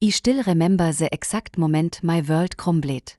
I still remember the exact moment my world crumbled.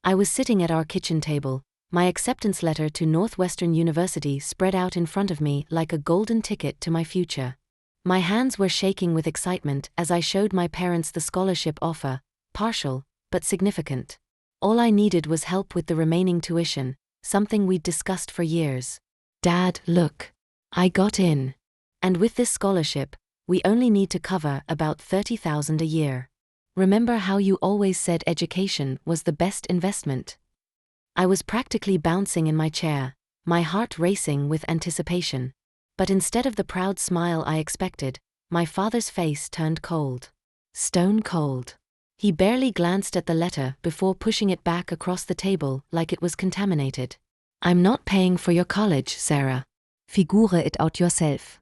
I was sitting at our kitchen table, my acceptance letter to Northwestern University spread out in front of me like a golden ticket to my future. My hands were shaking with excitement as I showed my parents the scholarship offer, partial, but significant. All I needed was help with the remaining tuition, something we'd discussed for years. "Dad, look. I got in. And with this scholarship, we only need to cover about $30,000 a year. Remember how you always said education was the best investment?" I was practically bouncing in my chair, my heart racing with anticipation. But instead of the proud smile I expected, my father's face turned cold. Stone cold. He barely glanced at the letter before pushing it back across the table like it was contaminated. "I'm not paying for your college, Sarah. Figure it out yourself."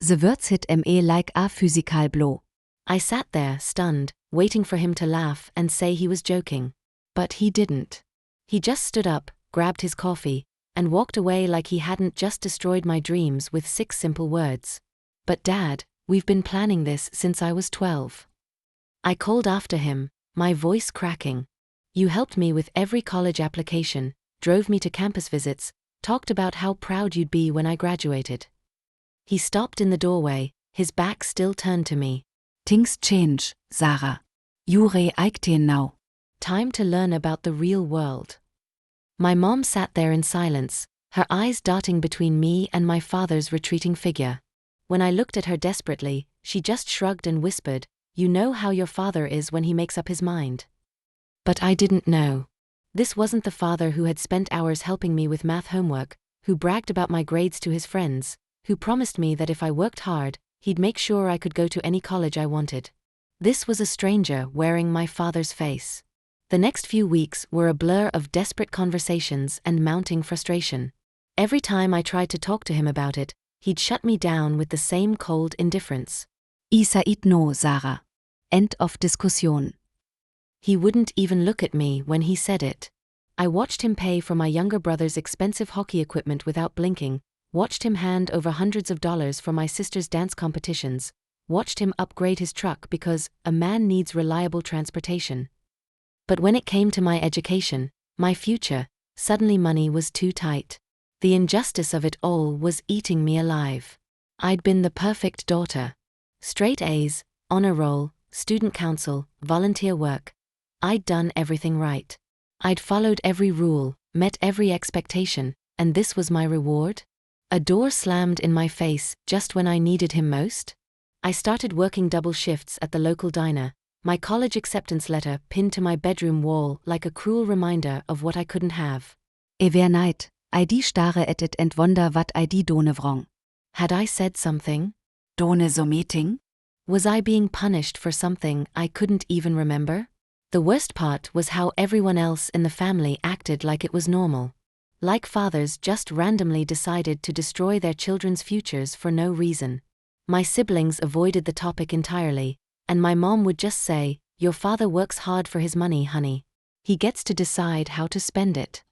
The words hit me like a physical blow. I sat there, stunned, waiting for him to laugh and say he was joking. But he didn't. He just stood up, grabbed his coffee, and walked away like he hadn't just destroyed my dreams with 6 simple words. "But Dad, we've been planning this since I was 12. I called after him, my voice cracking. "You helped me with every college application, drove me to campus visits, talked about how proud you'd be when I graduated." He stopped in the doorway, his back still turned to me. "Things change, Sarah. You're 18 now. Time to learn about the real world." My mom sat there in silence, her eyes darting between me and my father's retreating figure. When I looked at her desperately, she just shrugged and whispered, "You know how your father is when he makes up his mind." But I didn't know. This wasn't the father who had spent hours helping me with math homework, who bragged about my grades to his friends, who promised me that if I worked hard, he'd make sure I could go to any college I wanted. This was a stranger wearing my father's face. The next few weeks were a blur of desperate conversations and mounting frustration. Every time I tried to talk to him about it, he'd shut me down with the same cold indifference. "Isa it no, Sarah. End of discussion." He wouldn't even look at me when he said it. I watched him pay for my younger brother's expensive hockey equipment without blinking, watched him hand over hundreds of dollars for my sister's dance competitions, watched him upgrade his truck because a man needs reliable transportation. But when it came to my education, my future, suddenly money was too tight. The injustice of it all was eating me alive. I'd been the perfect daughter. Straight A's, honor roll, student council, volunteer work. I'd done everything right. I'd followed every rule, met every expectation, and this was my reward? A door slammed in my face just when I needed him most? I started working double shifts at the local diner, my college acceptance letter pinned to my bedroom wall like a cruel reminder of what I couldn't have. Ever night, I starre at it and wonder what I done wrong. Had I said something? Done so meeting? Was I being punished for something I couldn't even remember? The worst part was how everyone else in the family acted like it was normal. Like fathers just randomly decided to destroy their children's futures for no reason. My siblings avoided the topic entirely, and my mom would just say, "Your father works hard for his money, honey. He gets to decide how to spend it."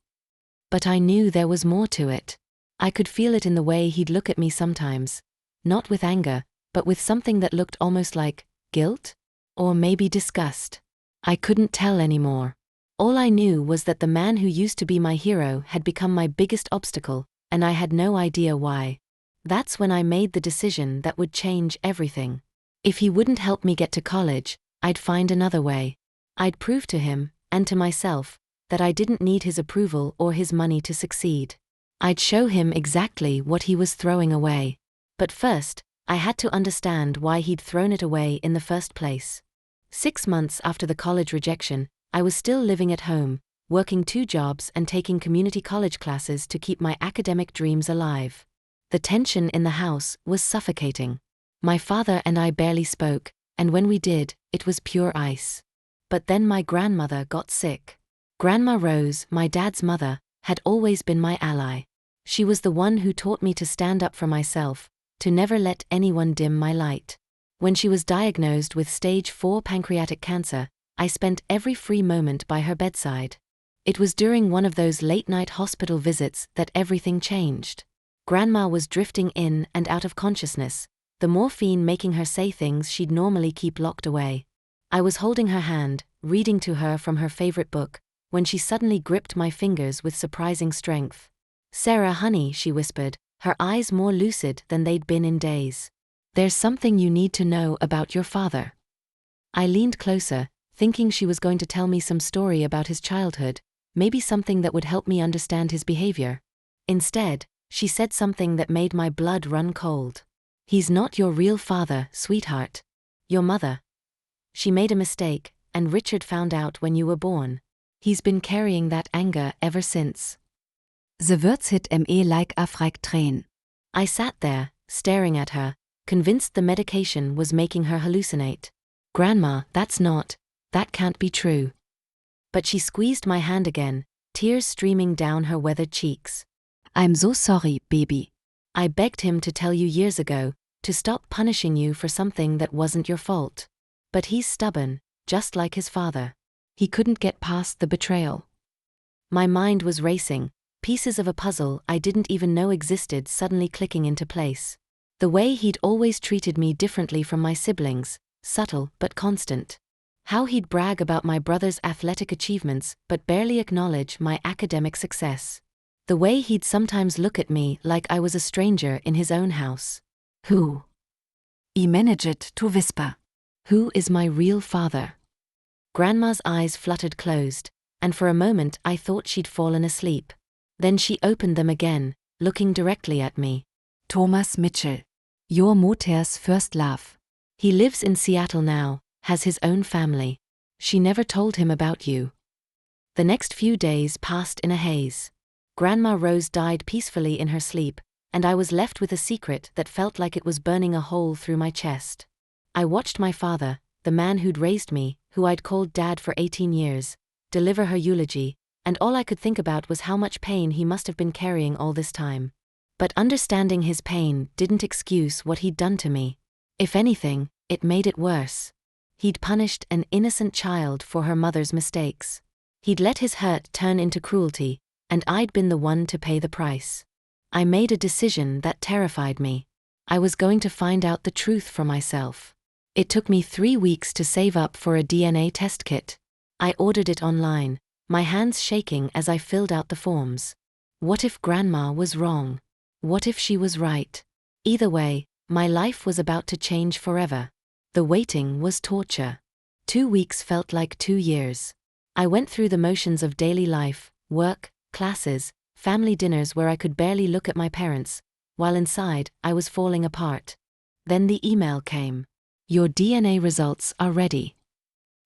But I knew there was more to it. I could feel it in the way he'd look at me sometimes. Not with anger, but with something that looked almost like guilt? Or maybe disgust. I couldn't tell anymore. All I knew was that the man who used to be my hero had become my biggest obstacle, and I had no idea why. That's when I made the decision that would change everything. If he wouldn't help me get to college, I'd find another way. I'd prove to him, and to myself, that I didn't need his approval or his money to succeed. I'd show him exactly what he was throwing away. But first, I had to understand why he'd thrown it away in the first place. 6 months after the college rejection, I was still living at home, working 2 jobs and taking community college classes to keep my academic dreams alive. The tension in the house was suffocating. My father and I barely spoke, and when we did, it was pure ice. But then my grandmother got sick. Grandma Rose, my dad's mother, had always been my ally. She was the one who taught me to stand up for myself, to never let anyone dim my light. When she was diagnosed with stage 4 pancreatic cancer, I spent every free moment by her bedside. It was during one of those late-night hospital visits that everything changed. Grandma was drifting in and out of consciousness, the morphine making her say things she'd normally keep locked away. I was holding her hand, reading to her from her favorite book, when she suddenly gripped my fingers with surprising strength. "Sarah, honey," she whispered, her eyes more lucid than they'd been in days. "There's something you need to know about your father." I leaned closer, thinking she was going to tell me some story about his childhood, maybe something that would help me understand his behavior. Instead, she said something that made my blood run cold. "He's not your real father, sweetheart. Your mother. She made a mistake, and Richard found out when you were born. He's been carrying that anger ever since." The words hit me like a freight train. I sat there, staring at her, convinced the medication was making her hallucinate. "Grandma, that can't be true." But she squeezed my hand again, tears streaming down her weathered cheeks. "I'm so sorry, baby. "I begged him to tell you years ago, to stop punishing you for something that wasn't your fault. But he's stubborn, just like his father. He couldn't get past the betrayal." My mind was racing, pieces of a puzzle I didn't even know existed suddenly clicking into place. The way he'd always treated me differently from my siblings, subtle but constant. How he'd brag about my brother's athletic achievements but barely acknowledge my academic success. The way he'd sometimes look at me like I was a stranger in his own house. "Who?" he managed to whisper. "Who is my real father?" Grandma's eyes fluttered closed, and for a moment I thought she'd fallen asleep. Then she opened them again, looking directly at me. "Thomas Mitchell. Your mother's first love. He lives in Seattle now, has his own family. She never told him about you." The next few days passed in a haze. Grandma Rose died peacefully in her sleep, and I was left with a secret that felt like it was burning a hole through my chest. I watched my father, the man who'd raised me, who I'd called Dad for 18 years, deliver her eulogy, and all I could think about was how much pain he must have been carrying all this time. But understanding his pain didn't excuse what he'd done to me. If anything, it made it worse. He'd punished an innocent child for her mother's mistakes. He'd let his hurt turn into cruelty, and I'd been the one to pay the price. I made a decision that terrified me. I was going to find out the truth for myself. It took me 3 weeks to save up for a DNA test kit. I ordered it online, my hands shaking as I filled out the forms. What if Grandma was wrong? What if she was right? Either way, my life was about to change forever. The waiting was torture. 2 weeks felt like 2 years. I went through the motions of daily life, work, classes, family dinners where I could barely look at my parents, while inside, I was falling apart. Then the email came. "Your DNA results are ready."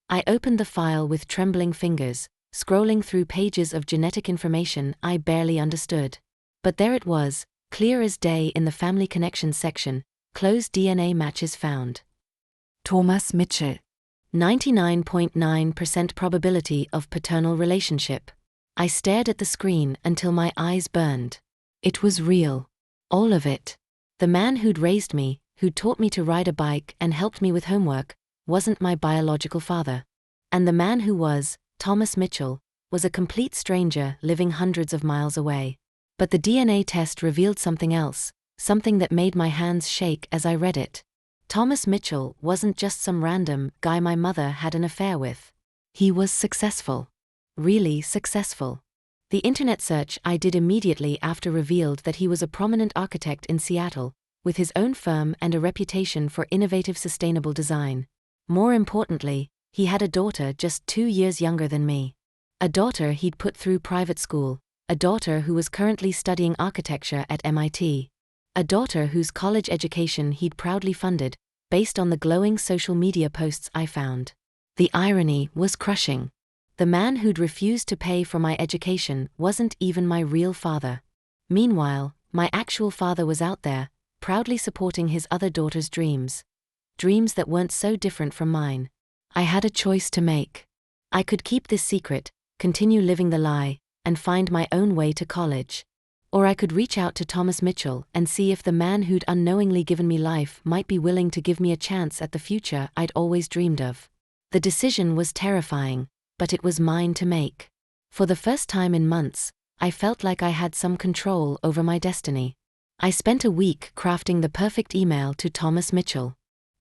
I opened the file with trembling fingers, scrolling through pages of genetic information I barely understood. But there it was, clear as day in the Family Connections section, closed DNA matches found. "Thomas Mitchell. 99.9% probability of paternal relationship." I stared at the screen until my eyes burned. It was real. All of it. The man who'd raised me, who'd taught me to ride a bike and helped me with homework, wasn't my biological father. And the man who was, Thomas Mitchell, was a complete stranger living hundreds of miles away. But the DNA test revealed something else, something that made my hands shake as I read it. Thomas Mitchell wasn't just some random guy my mother had an affair with. He was successful. Really successful. The internet search I did immediately after revealed that he was a prominent architect in Seattle, with his own firm and a reputation for innovative sustainable design. More importantly, he had a daughter just 2 years younger than me. A daughter he'd put through private school, a daughter who was currently studying architecture at MIT. A daughter whose college education he'd proudly funded, based on the glowing social media posts I found. The irony was crushing. The man who'd refused to pay for my education wasn't even my real father. Meanwhile, my actual father was out there, proudly supporting his other daughter's dreams. Dreams that weren't so different from mine. I had a choice to make. I could keep this secret, continue living the lie, and find my own way to college. Or I could reach out to Thomas Mitchell and see if the man who'd unknowingly given me life might be willing to give me a chance at the future I'd always dreamed of. The decision was terrifying, but it was mine to make. For the first time in months, I felt like I had some control over my destiny. I spent a week crafting the perfect email to Thomas Mitchell.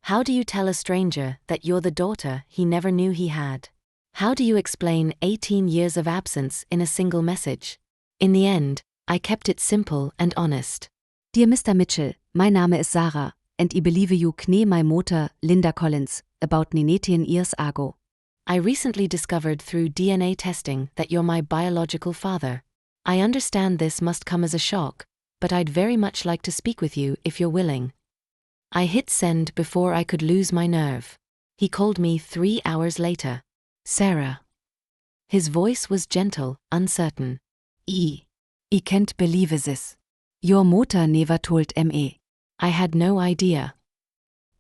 How do you tell a stranger that you're the daughter he never knew he had? How do you explain 18 years of absence in a single message? In the end, I kept it simple and honest. Dear Mr. Mitchell, my name is Sarah, and I believe you knew my mother, Linda Collins, about 19 years ago. I recently discovered through DNA testing that you're my biological father. I understand this must come as a shock, but I'd very much like to speak with you if you're willing. I hit send before I could lose my nerve. He called me 3 hours later. Sarah. His voice was gentle, uncertain. I can't believe this. Your mother never told me. I had no idea.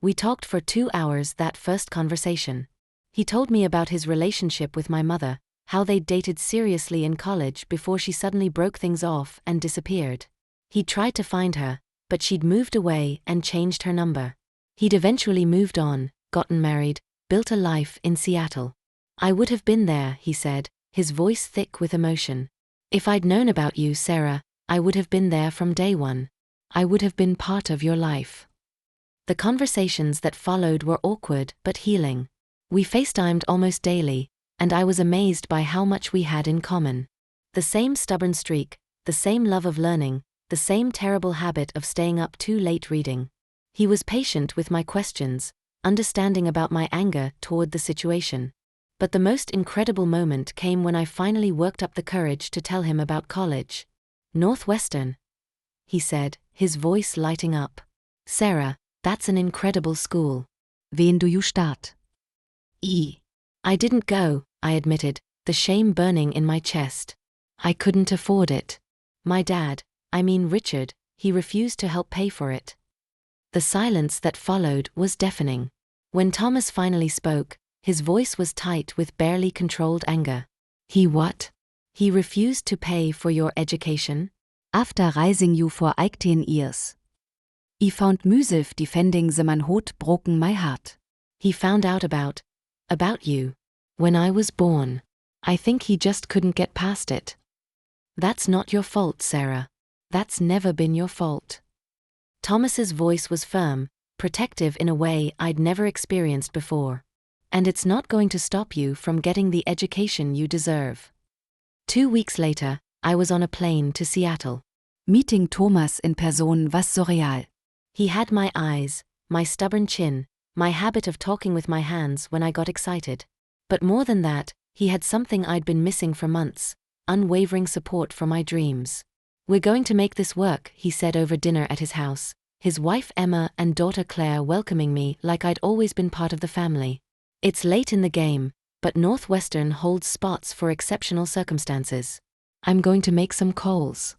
We talked for 2 hours that first conversation. He told me about his relationship with my mother, how they'd dated seriously in college before she suddenly broke things off and disappeared. He'd tried to find her, but she'd moved away and changed her number. He'd eventually moved on, gotten married, built a life in Seattle. I would have been there, he said, his voice thick with emotion. If I'd known about you, Sarah, I would have been there from day one. I would have been part of your life. The conversations that followed were awkward but healing. We FaceTimed almost daily, and I was amazed by how much we had in common. The same stubborn streak, the same love of learning, the same terrible habit of staying up too late reading. He was patient with my questions, understanding about my anger toward the situation. But the most incredible moment came when I finally worked up the courage to tell him about college. Northwestern, he said, his voice lighting up. Sarah, that's an incredible school. Wen do you start? I didn't go, I admitted, the shame burning in my chest. I couldn't afford it. My dad, Richard, he refused to help pay for it. The silence that followed was deafening. When Thomas finally spoke, his voice was tight with barely controlled anger. He what? He refused to pay for your education? After raising you for 18 years. I found myself defending the man who'd broken my heart. He found out about you. When I was born. I think he just couldn't get past it. That's not your fault, Sarah. That's never been your fault. Thomas's voice was firm, protective in a way I'd never experienced before. And it's not going to stop you from getting the education you deserve. 2 weeks later, I was on a plane to Seattle. Meeting Thomas in person was surreal. He had my eyes, my stubborn chin, my habit of talking with my hands when I got excited. But more than that, he had something I'd been missing for months, unwavering support for my dreams. We're going to make this work, he said over dinner at his house, his wife Emma and daughter Claire welcoming me like I'd always been part of the family. It's late in the game, but Northwestern holds spots for exceptional circumstances. I'm going to make some calls.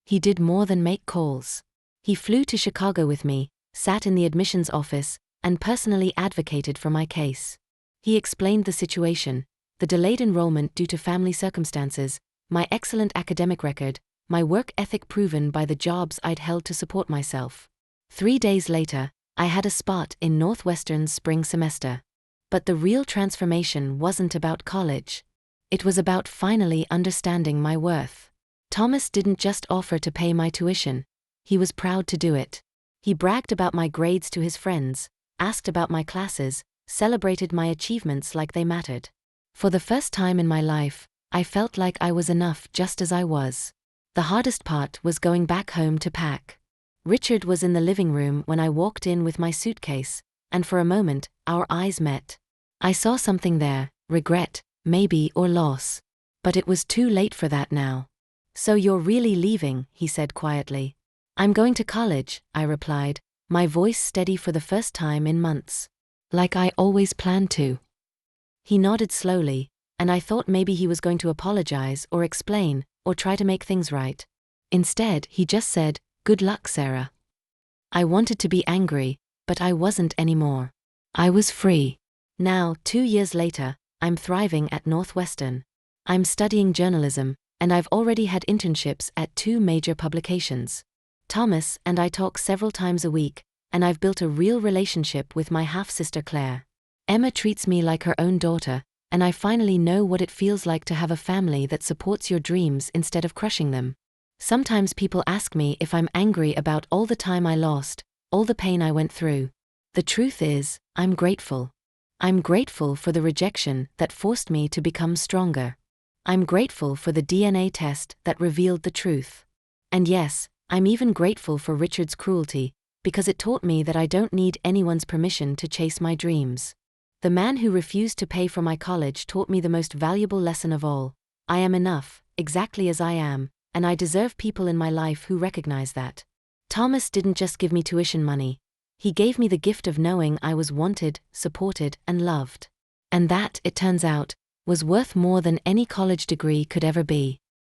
He did more than make calls. He flew to Chicago with me, sat in the admissions office, and personally advocated for my case. He explained the situation, the delayed enrollment due to family circumstances, my excellent academic record, my work ethic proven by the jobs I'd held to support myself. 3 days later, I had a spot in Northwestern's spring semester. But the real transformation wasn't about college. It was about finally understanding my worth. Thomas didn't just offer to pay my tuition. He was proud to do it. He bragged about my grades to his friends, asked about my classes, celebrated my achievements like they mattered. For the first time in my life, I felt like I was enough just as I was. The hardest part was going back home to pack. Richard was in the living room when I walked in with my suitcase, and for a moment, our eyes met. I saw something there, regret, maybe, or loss. But it was too late for that now. So you're really leaving, he said quietly. I'm going to college, I replied, my voice steady for the first time in months. Like I always planned to. He nodded slowly, and I thought maybe he was going to apologize or explain, or try to make things right. Instead, he just said, "Good luck, Sarah." I wanted to be angry, but I wasn't anymore. I was free. Now, 2 years later, I'm thriving at Northwestern. I'm studying journalism, and I've already had internships at 2 major publications. Thomas and I talk several times a week, and I've built a real relationship with my half-sister Claire. Emma treats me like her own daughter, and I finally know what it feels like to have a family that supports your dreams instead of crushing them. Sometimes people ask me if I'm angry about all the time I lost, all the pain I went through. The truth is, I'm grateful. I'm grateful for the rejection that forced me to become stronger. I'm grateful for the DNA test that revealed the truth. And yes, I'm even grateful for Richard's cruelty, because it taught me that I don't need anyone's permission to chase my dreams. The man who refused to pay for my college taught me the most valuable lesson of all. I am enough, exactly as I am, and I deserve people in my life who recognize that. Thomas didn't just give me tuition money. He gave me the gift of knowing I was wanted, supported, and loved. And that, it turns out, was worth more than any college degree could ever be.